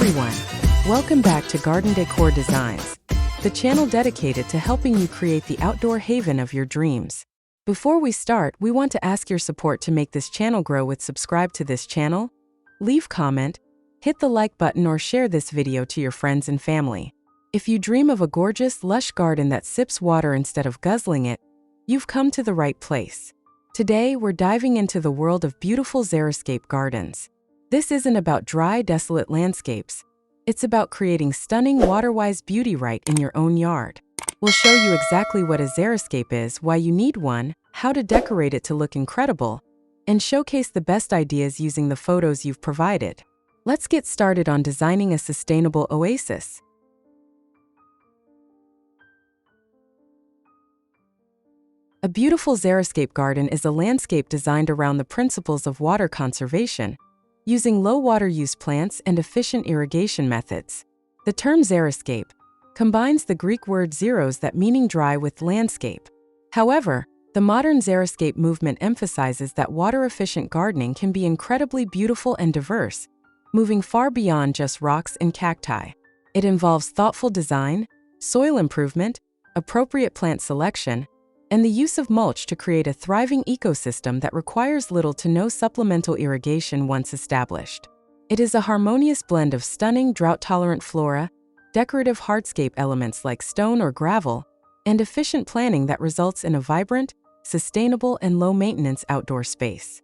everyone! Welcome back to Garden Decor Designs, the channel dedicated to helping you create the outdoor haven of your dreams. Before we start, we want to ask your support to make this channel grow with subscribe to this channel, leave comment, hit the like button or share this video to your friends and family. If you dream of a gorgeous, lush garden that sips water instead of guzzling it, you've come to the right place. Today, we're diving into the world of beautiful Xeriscape gardens. This isn't about dry, desolate landscapes. It's about creating stunning, water-wise beauty right in your own yard. We'll show you exactly what a Xeriscape is, why you need one, how to decorate it to look incredible, and showcase the best ideas using the photos you've provided. Let's get started on designing a sustainable oasis. A beautiful Xeriscape garden is a landscape designed around the principles of water conservation, using low water use plants and efficient irrigation methods. The term Xeriscape combines the Greek word xeros, that meaning dry, with landscape. However, the modern Xeriscape movement emphasizes that water-efficient gardening can be incredibly beautiful and diverse, moving far beyond just rocks and cacti. It involves thoughtful design, soil improvement, appropriate plant selection, and the use of mulch to create a thriving ecosystem that requires little to no supplemental irrigation once established. It is a harmonious blend of stunning, drought-tolerant flora, decorative hardscape elements like stone or gravel, and efficient planning that results in a vibrant, sustainable, and low-maintenance outdoor space.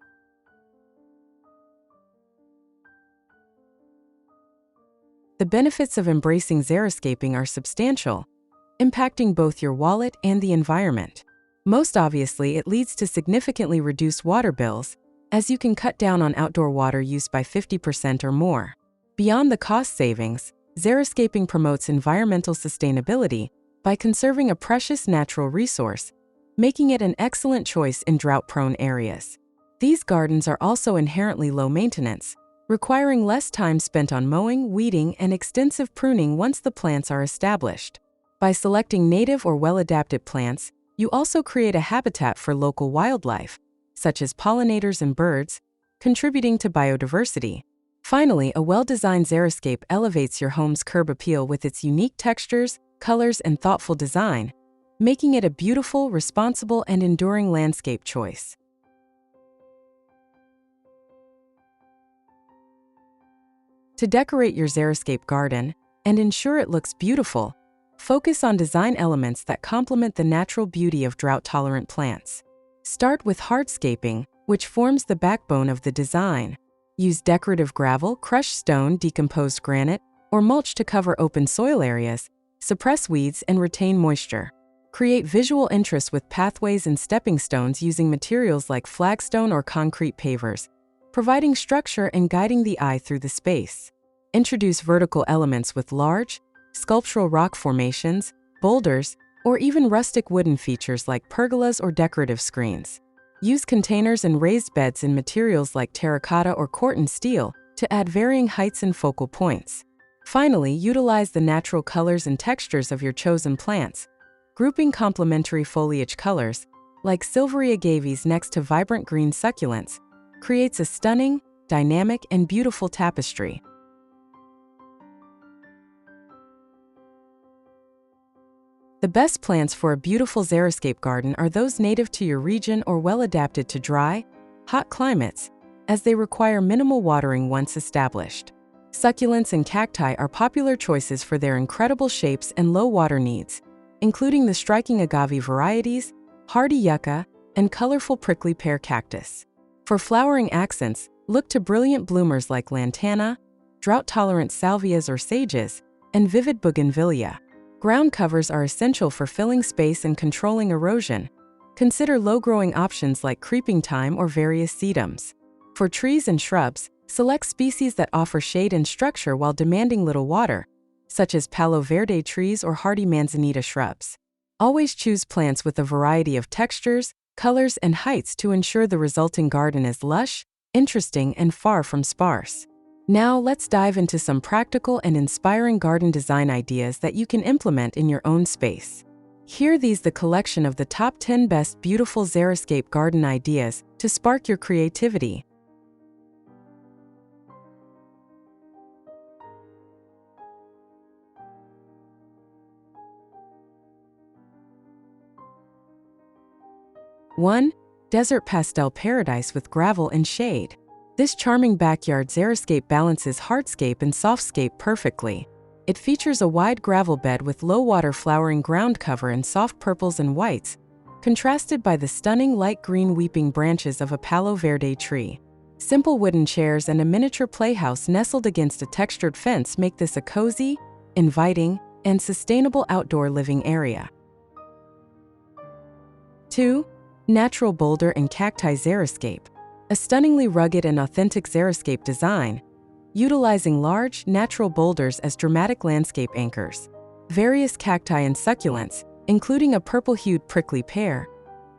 The benefits of embracing xeriscaping are substantial, impacting both your wallet and the environment. Most obviously, it leads to significantly reduced water bills, as you can cut down on outdoor water use by 50% or more. Beyond the cost savings, xeriscaping promotes environmental sustainability by conserving a precious natural resource, making it an excellent choice in drought-prone areas. These gardens are also inherently low maintenance, requiring less time spent on mowing, weeding, and extensive pruning once the plants are established. By selecting native or well-adapted plants, you also create a habitat for local wildlife, such as pollinators and birds, contributing to biodiversity. Finally, a well-designed Xeriscape elevates your home's curb appeal with its unique textures, colors, and thoughtful design, making it a beautiful, responsible, and enduring landscape choice. To decorate your Xeriscape garden and ensure it looks beautiful, focus on design elements that complement the natural beauty of drought-tolerant plants. Start with hardscaping, which forms the backbone of the design. Use decorative gravel, crushed stone, decomposed granite, or mulch to cover open soil areas, suppress weeds, and retain moisture. Create visual interest with pathways and stepping stones using materials like flagstone or concrete pavers, providing structure and guiding the eye through the space. Introduce vertical elements with large, sculptural rock formations, boulders, or even rustic wooden features like pergolas or decorative screens. Use containers and raised beds in materials like terracotta or corten steel to add varying heights and focal points. Finally, utilize the natural colors and textures of your chosen plants. Grouping complementary foliage colors, like silvery agaves next to vibrant green succulents, creates a stunning, dynamic, and beautiful tapestry. The best plants for a beautiful Xeriscape garden are those native to your region or well-adapted to dry, hot climates, as they require minimal watering once established. Succulents and cacti are popular choices for their incredible shapes and low water needs, including the striking agave varieties, hardy yucca, and colorful prickly pear cactus. For flowering accents, look to brilliant bloomers like lantana, drought-tolerant salvias or sages, and vivid bougainvillea. Ground covers are essential for filling space and controlling erosion. Consider low-growing options like creeping thyme or various sedums. For trees and shrubs, select species that offer shade and structure while demanding little water, such as Palo Verde trees or hardy manzanita shrubs. Always choose plants with a variety of textures, colors, and heights to ensure the resulting garden is lush, interesting, and far from sparse. Now, let's dive into some practical and inspiring garden design ideas that you can implement in your own space. Here these the collection of the top 10 best beautiful Xeriscape garden ideas to spark your creativity. 1. Desert pastel paradise with gravel and shade. This charming backyard Xeriscape balances hardscape and softscape perfectly. It features a wide gravel bed with low-water flowering ground cover and soft purples and whites, contrasted by the stunning light green weeping branches of a Palo Verde tree. Simple wooden chairs and a miniature playhouse nestled against a textured fence make this a cozy, inviting, and sustainable outdoor living area. 2. Natural boulder and cacti Xeriscape. A stunningly rugged and authentic Xeriscape design, utilizing large, natural boulders as dramatic landscape anchors. Various cacti and succulents, including a purple-hued prickly pear,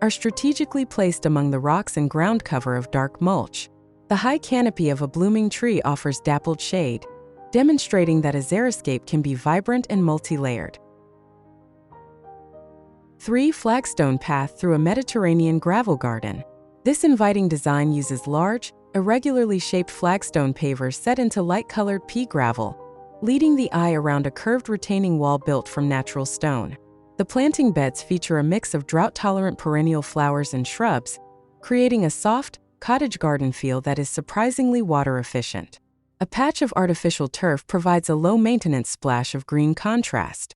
are strategically placed among the rocks and ground cover of dark mulch. The high canopy of a blooming tree offers dappled shade, demonstrating that a Xeriscape can be vibrant and multi-layered. 3. Flagstone path through a Mediterranean gravel garden. This inviting design uses large, irregularly shaped flagstone pavers set into light-colored pea gravel, leading the eye around a curved retaining wall built from natural stone. The planting beds feature a mix of drought-tolerant perennial flowers and shrubs, creating a soft, cottage garden feel that is surprisingly water-efficient. A patch of artificial turf provides a low-maintenance splash of green contrast.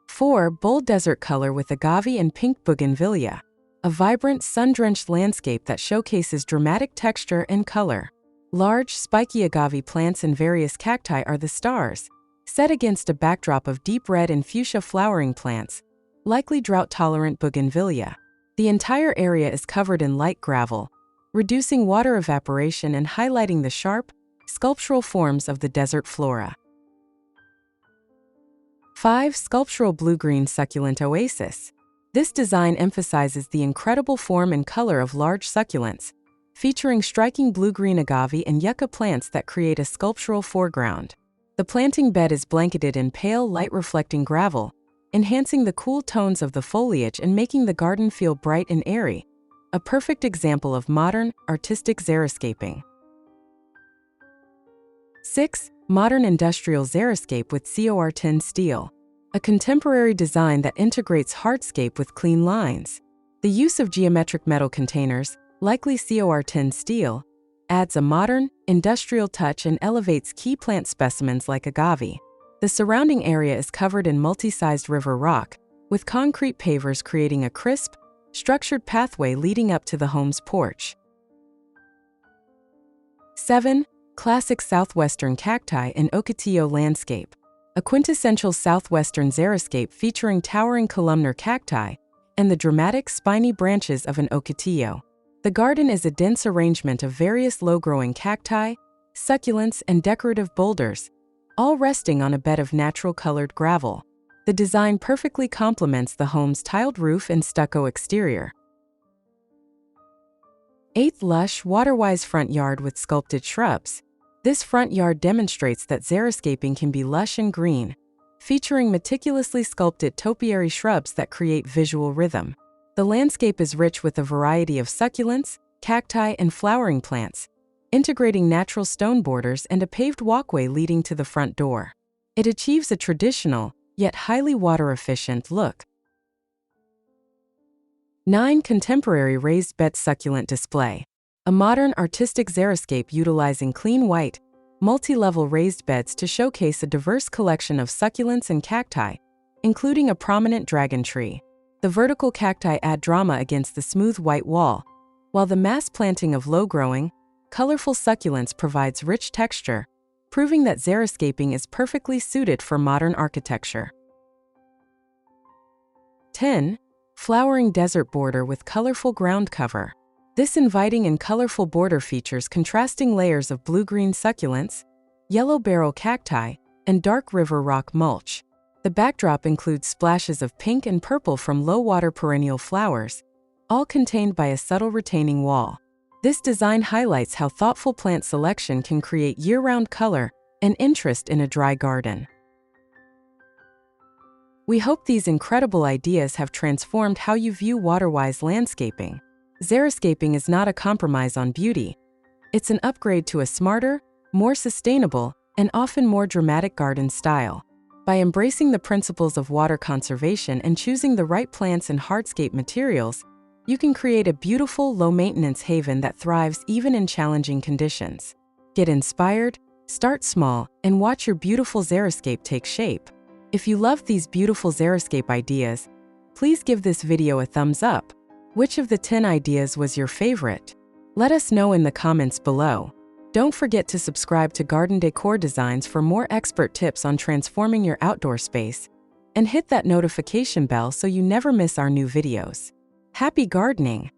4. Bold desert color with agave and pink bougainvillea. A vibrant, sun-drenched landscape that showcases dramatic texture and color. Large, spiky agave plants and various cacti are the stars, set against a backdrop of deep red and fuchsia flowering plants, likely drought-tolerant bougainvillea. The entire area is covered in light gravel, reducing water evaporation and highlighting the sharp, sculptural forms of the desert flora. 5. Sculptural blue-green succulent oasis. This design emphasizes the incredible form and color of large succulents, featuring striking blue-green agave and yucca plants that create a sculptural foreground. The planting bed is blanketed in pale, light-reflecting gravel, enhancing the cool tones of the foliage and making the garden feel bright and airy, a perfect example of modern, artistic Xeriscaping. 6. Modern industrial Xeriscape with COR10 steel. A contemporary design that integrates hardscape with clean lines. The use of geometric metal containers, likely COR10 steel, adds a modern, industrial touch and elevates key plant specimens like agave. The surrounding area is covered in multi-sized river rock, with concrete pavers creating a crisp, structured pathway leading up to the home's porch. 7. Classic southwestern cacti and ocotillo landscape. A quintessential southwestern Xeriscape featuring towering columnar cacti and the dramatic, spiny branches of an ocotillo. The garden is a dense arrangement of various low-growing cacti, succulents, and decorative boulders, all resting on a bed of natural-colored gravel. The design perfectly complements the home's tiled roof and stucco exterior. 8. Lush, water-wise front yard with sculpted shrubs. This front yard demonstrates that Xeriscaping can be lush and green, featuring meticulously sculpted topiary shrubs that create visual rhythm. The landscape is rich with a variety of succulents, cacti, and flowering plants, integrating natural stone borders and a paved walkway leading to the front door. It achieves a traditional, yet highly water-efficient look. 9. Contemporary raised bed succulent display. A modern artistic Xeriscape utilizing clean white, multi-level raised beds to showcase a diverse collection of succulents and cacti, including a prominent dragon tree. The vertical cacti add drama against the smooth white wall, while the mass planting of low-growing, colorful succulents provides rich texture, proving that Xeriscaping is perfectly suited for modern architecture. 10. Flowering desert border with colorful ground cover. This inviting and colorful border features contrasting layers of blue-green succulents, yellow barrel cacti, and dark river rock mulch. The backdrop includes splashes of pink and purple from low-water perennial flowers, all contained by a subtle retaining wall. This design highlights how thoughtful plant selection can create year-round color and interest in a dry garden. We hope these incredible ideas have transformed how you view water-wise landscaping. Xeriscaping is not a compromise on beauty. It's an upgrade to a smarter, more sustainable, and often more dramatic garden style. By embracing the principles of water conservation and choosing the right plants and hardscape materials, you can create a beautiful, low-maintenance haven that thrives even in challenging conditions. Get inspired, start small, and watch your beautiful Xeriscape take shape. If you love these beautiful Xeriscape ideas, please give this video a thumbs up. Which of the 10 ideas was your favorite? Let us know in the comments below. Don't forget to subscribe to Garden Decor Designs for more expert tips on transforming your outdoor space, and hit that notification bell so you never miss our new videos. Happy gardening!